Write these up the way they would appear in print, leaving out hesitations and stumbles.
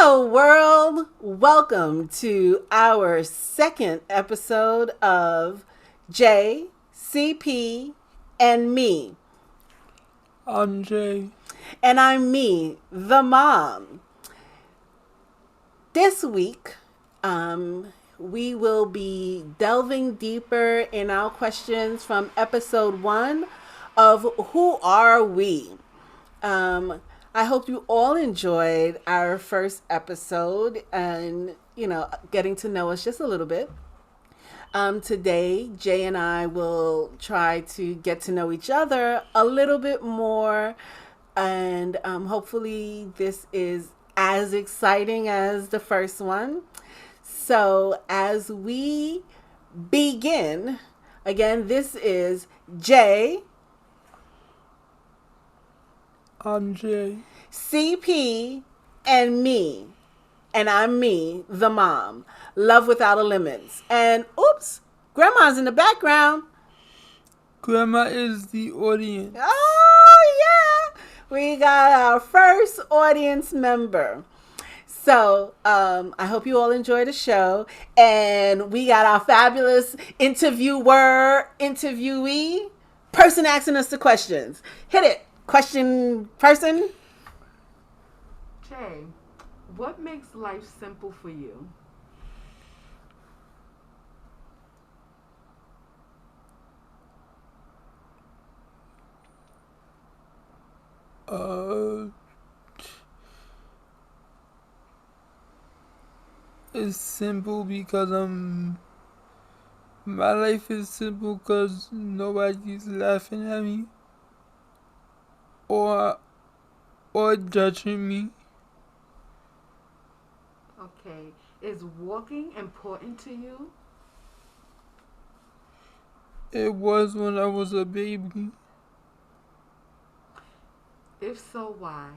Hello, world. Welcome to our second episode of JCP and me. Andre. And I'm me, the mom. This week, we will be delving deeper in our questions from episode 1 of Who Are We? I hope you all enjoyed our first episode and, getting to know us just a little bit. Today, Jay and I will try to get to know each other a little bit more, and hopefully, this is as exciting as the first one. So, as we begin, again, this is Jay, Andre. CP, and me. And I'm me, the mom. Love without a limits. And oops, grandma's in the background. Grandma is the audience. Oh, yeah. We got our first audience member. So I hope you all enjoy the show. And we got our fabulous interviewee, person asking us the questions. Hit it. Question person. Jay, what makes life simple for you? Uh, it's simple because my life is simple because nobody's laughing at me or judging me. Okay, is walking important to you? It was when I was a baby If so, why?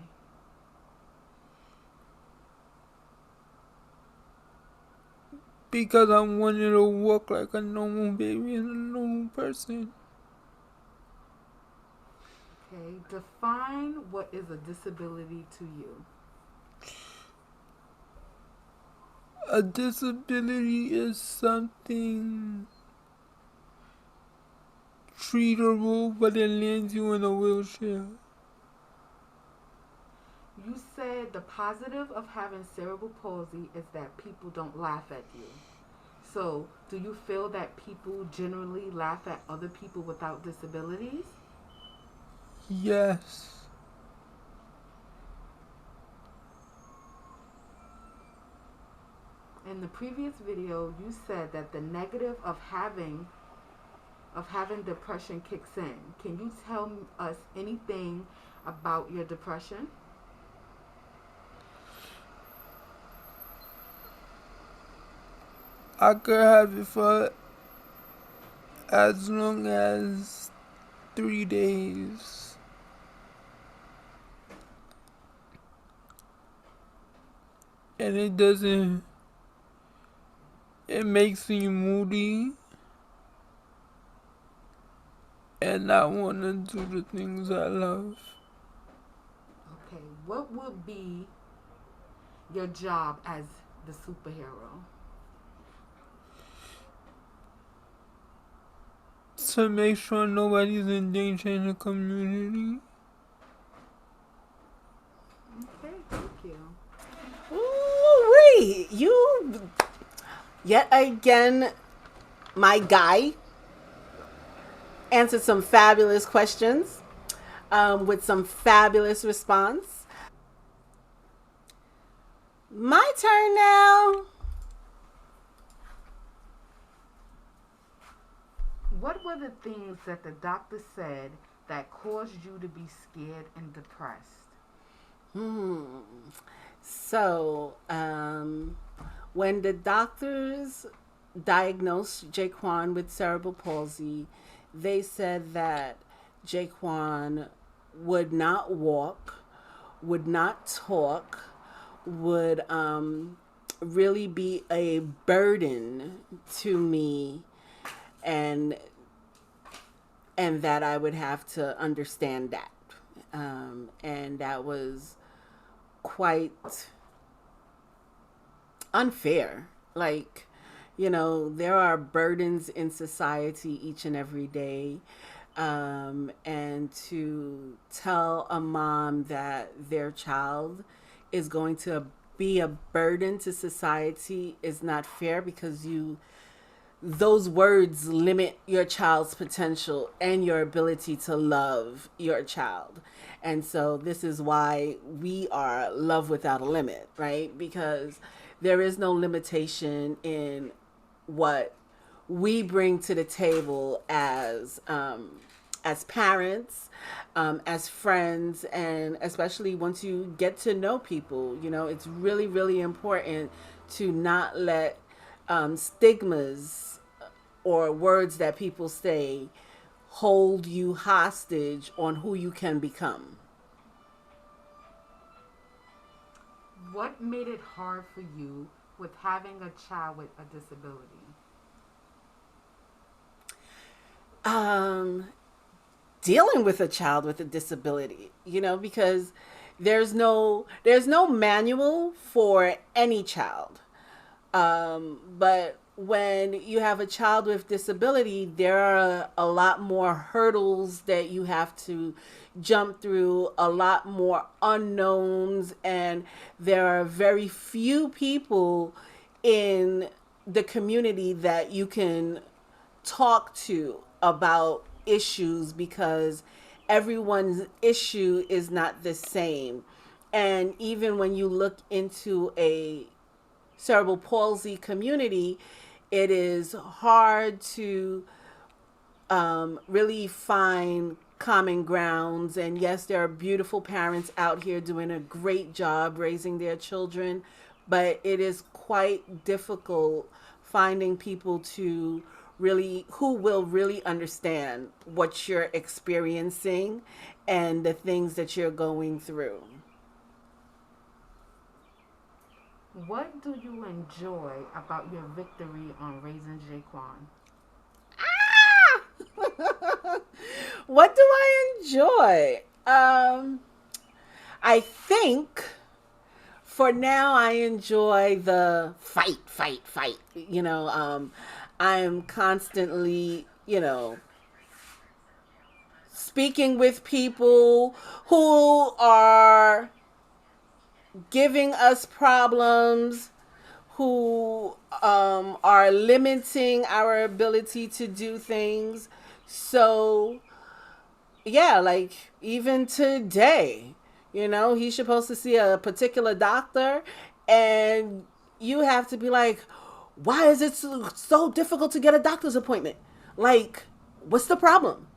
because I wanted to walk like a normal baby and a normal person. Okay, define what is a disability to you. A disability is something treatable, but it lands you in a wheelchair. You said the positive of having cerebral palsy is that people don't laugh at you. So, do you feel that people generally laugh at other people without disabilities? Yes. In the previous video, you said that the negative of having depression kicks in. Can you tell us anything about your depression? I could have it for as long as 3 days. And it makes me moody and not want to do the things I love. Okay, what would be your job as the superhero? To make sure nobody's in danger in the community. Okay, thank you. Ooh, you yet again, my guy, answered some fabulous questions with some fabulous response. My turn now. What were the things that the doctor said that caused you to be scared and depressed? So, when the doctors diagnosed Jaquan with cerebral palsy, they said that Jaquan would not walk, would not talk, would really be a burden to me, and that I would have to understand that, and that was quite unfair. Like, there are burdens in society each and every day. And to tell a mom that their child is going to be a burden to society is not fair, because those words limit your child's potential and your ability to love your child. And so this is why we are love without a limit, right? Because there is no limitation in what we bring to the table as parents, as friends, and especially once you get to know people. It's really, really important to not let stigmas or words that people say hold you hostage on who you can become. What made it hard for you with having a child with a disability? Um, Dealing with a child with a disability, because there's no manual for any child. But when you have a child with disability, there are a lot more hurdles that you have to jump through, a lot more unknowns, and there are very few people in the community that you can talk to about issues, because everyone's issue is not the same. And even when you look into a cerebral palsy community, it is hard to really find common grounds. And yes, there are beautiful parents out here doing a great job raising their children, but it is quite difficult finding people who will really understand what you're experiencing and the things that you're going through. What do you enjoy about your victory on raising Jaquan? What do I enjoy? I think for now I enjoy the fight, fight, fight. I'm constantly, speaking with people who are giving us problems, who are limiting our ability to do things. So, yeah, like even today, he's supposed to see a particular doctor, and you have to be like, why is it so difficult to get a doctor's appointment? Like, what's the problem?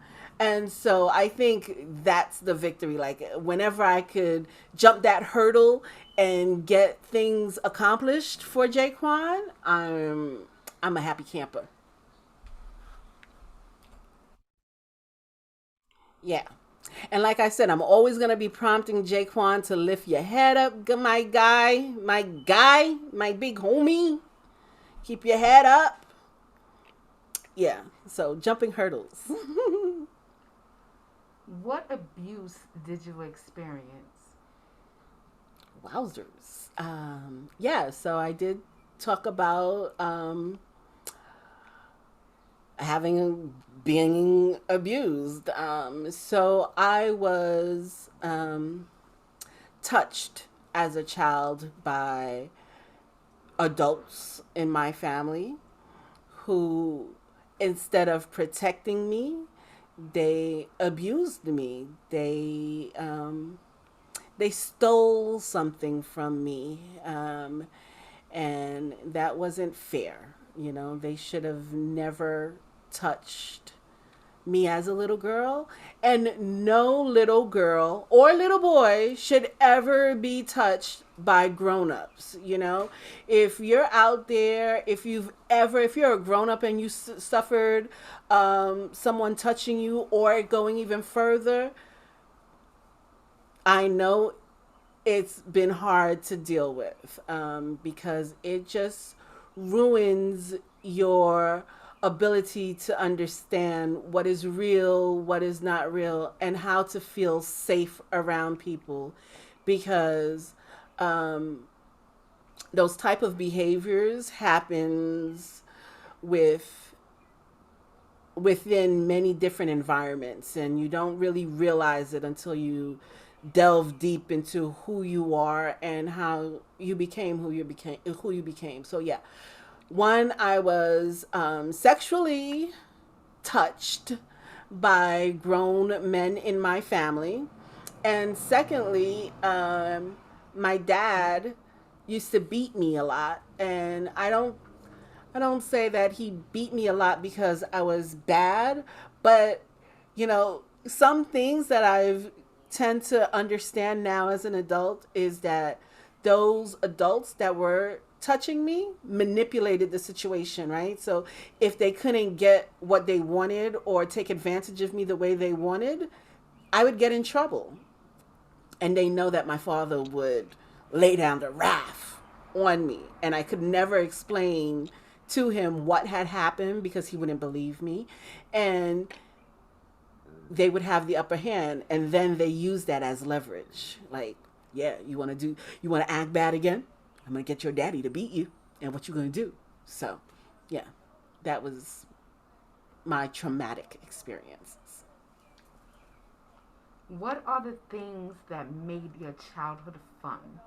And so I think that's the victory. Like, whenever I could jump that hurdle and get things accomplished for Jaquan, I'm a happy camper. Yeah. And like I said, I'm always gonna be prompting Jaquan to lift your head up, my big homie. Keep your head up. Yeah. So jumping hurdles. What abuse did you experience? Wowzers. Yeah, so I did talk about being abused. So I was touched as a child by adults in my family who, instead of protecting me, they abused me. They stole something from me, and that wasn't fair. They should have never touched me as a little girl, and no little girl or little boy should ever be touched by grown-ups. If you're out there, if you're a grown-up and you suffered someone touching you, or going even further, I know it's been hard to deal with, because it just ruins your ability to understand what is real, what is not real, and how to feel safe around people. Because those type of behaviors happens with within many different environments, and you don't really realize it until you delve deep into who you are and how you became who you became. So yeah, one, I was sexually touched by grown men in my family. And secondly, my dad used to beat me a lot. And I don't say that he beat me a lot because I was bad, but some things that I've tend to understand now as an adult is that those adults that were touching me manipulated the situation, right? So if they couldn't get what they wanted or take advantage of me the way they wanted, I would get in trouble. And they know that my father would lay down the wrath on me, and I could never explain to him what had happened because he wouldn't believe me. And they would have the upper hand, and then they use that as leverage. Like, yeah, you want to act bad again? I'm going to get your daddy to beat you. And what you going to do? So, yeah, that was my traumatic experiences. What are the things that made your childhood fun?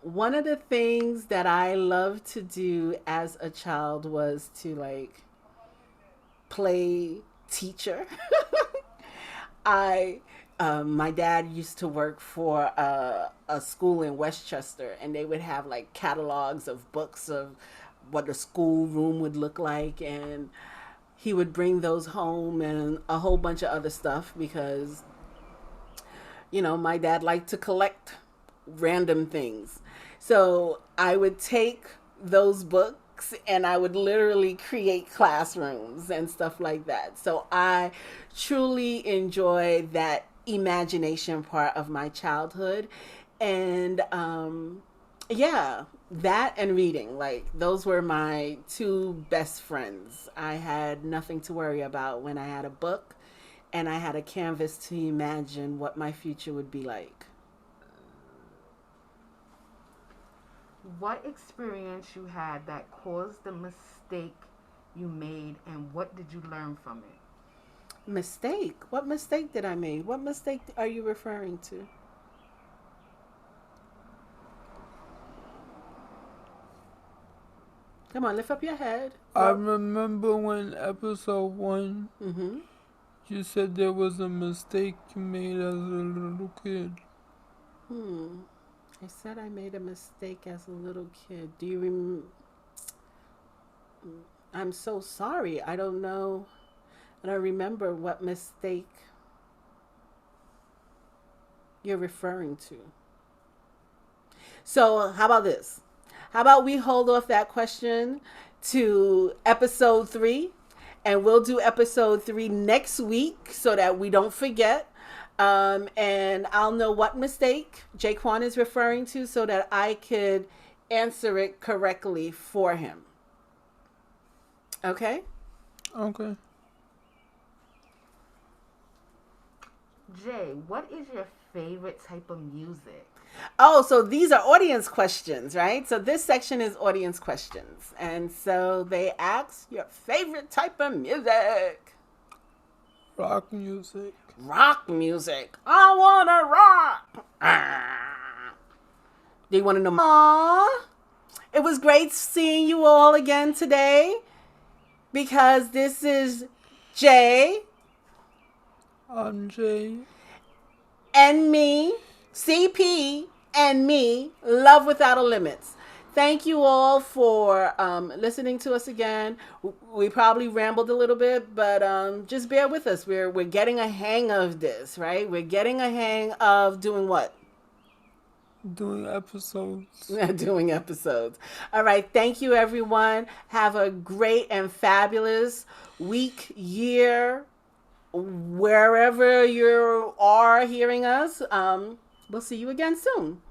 One of the things that I loved to do as a child was to like play teacher. I My dad used to work for a school in Westchester, and they would have like catalogs of books of what a school room would look like, and he would bring those home and a whole bunch of other stuff because my dad liked to collect random things. So I would take those books and I would literally create classrooms and stuff like that. So I truly enjoy that imagination part of my childhood. And yeah, that and reading, like those were my two best friends. I had nothing to worry about when I had a book and I had a canvas to imagine what my future would be like. What experience you had that caused the mistake you made, and what did you learn from it? Mistake? What mistake did I make? What mistake are you referring to? Come on, lift up your head. I remember when episode 1, Mm-hmm. you said there was a mistake you made as a little kid. I said I made a mistake as a little kid. Do you remember? I'm so sorry. I don't know. I don't remember what mistake you're referring to. So, how about this? How about we hold off that question to episode 3, and we'll do episode 3 next week so that we don't forget. And I'll know what mistake Jaquan is referring to so that I could answer it correctly for him. Okay? Okay. Jay, what is your favorite type of music? Oh, so these are audience questions, right? So this section is audience questions. And so they ask your favorite type of music. Rock music. Rock music. I want to rock. Do you want to know? Aww. It was great seeing you all again today because this is Jay. I'm Jay. And me, CP, and me, Love Without a Limits. Thank you all for listening to us again. We probably rambled a little bit, but just bear with us. We're getting a hang of this, right? We're getting a hang of doing what? Doing episodes. Doing episodes. All right. Thank you, everyone. Have a great and fabulous week, year, wherever you are hearing us. We'll see you again soon.